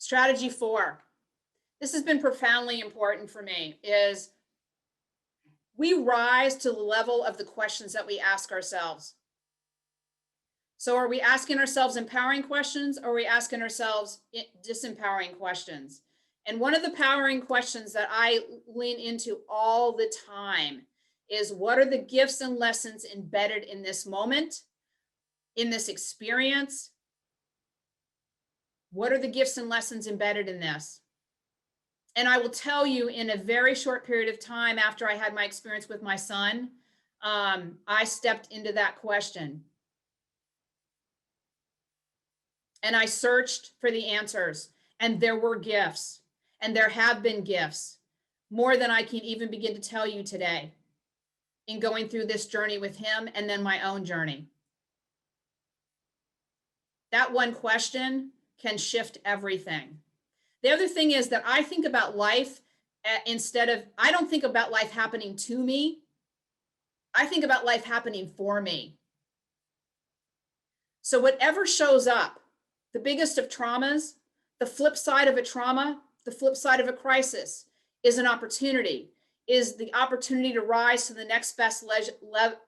Strategy 4. This has been profoundly important for me, is we rise to the level of the questions that we ask ourselves. So are we asking ourselves empowering questions, or are we asking ourselves disempowering questions? And one of the powering questions that I lean into all the time is, what are the gifts and lessons embedded in this moment, in this experience? What are the gifts and lessons embedded in this? And I will tell you, in a very short period of time after I had my experience with my son, I stepped into that question. And I searched for the answers, and there were gifts, and there have been gifts, more than I can even begin to tell you today, in going through this journey with him and then my own journey. That one question can shift everything. The other thing is that I think about life I don't think about life happening to me. I think about life happening for me. So whatever shows up, the biggest of traumas, the flip side of a trauma, the flip side of a crisis is an opportunity, is the opportunity to rise to the next best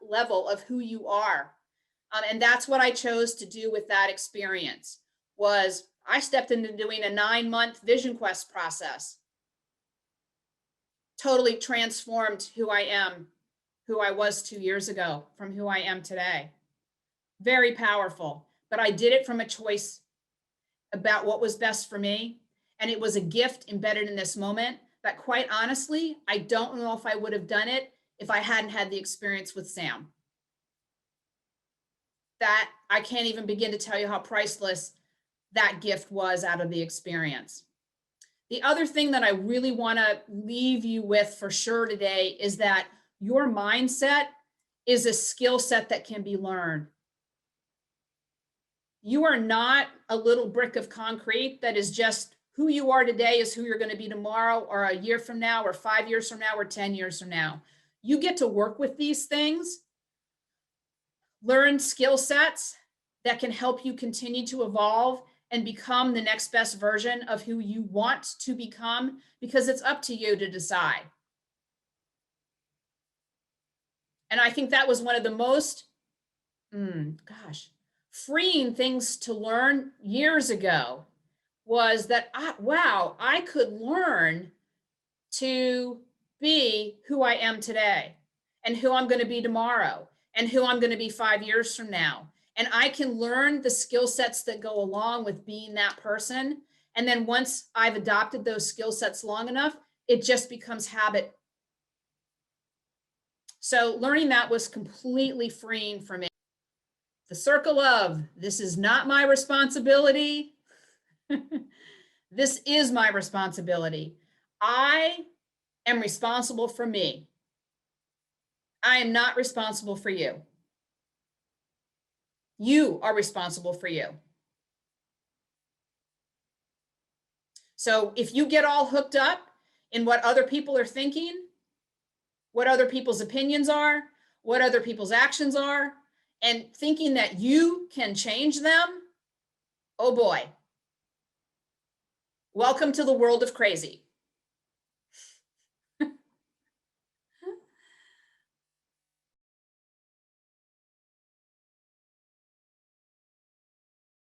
level of who you are. And that's what I chose to do with that experience. Was I stepped into doing a 9-month vision quest process. Totally transformed who I am, who I was 2 years ago, from who I am today. Very powerful, but I did it from a choice about what was best for me. And it was a gift embedded in this moment that, quite honestly, I don't know if I would have done it if I hadn't had the experience with Sam. That I can't even begin to tell you how priceless that gift was out of the experience. The other thing that I really want to leave you with for sure today is that your mindset is a skill set that can be learned. You are not a little brick of concrete that is just who you are today is who you're going to be tomorrow, or a year from now, or 5 years from now, or 10 years from now. You get to work with these things, learn skill sets that can help you continue to evolve and become the next best version of who you want to become, because it's up to you to decide. And I think that was one of the most, freeing things to learn years ago, was that, wow, I could learn to be who I am today, and who I'm going to be tomorrow, and who I'm going to be 5 years from now. And I can learn the skill sets that go along with being that person. And then once I've adopted those skill sets long enough, it just becomes habit. So learning that was completely freeing for me. The circle of, this is not my responsibility. This is my responsibility. I am responsible for me. I am not responsible for you. You are responsible for you. So if you get all hooked up in what other people are thinking, what other people's opinions are, what other people's actions are, and thinking that you can change them, oh boy. Welcome to the world of crazy.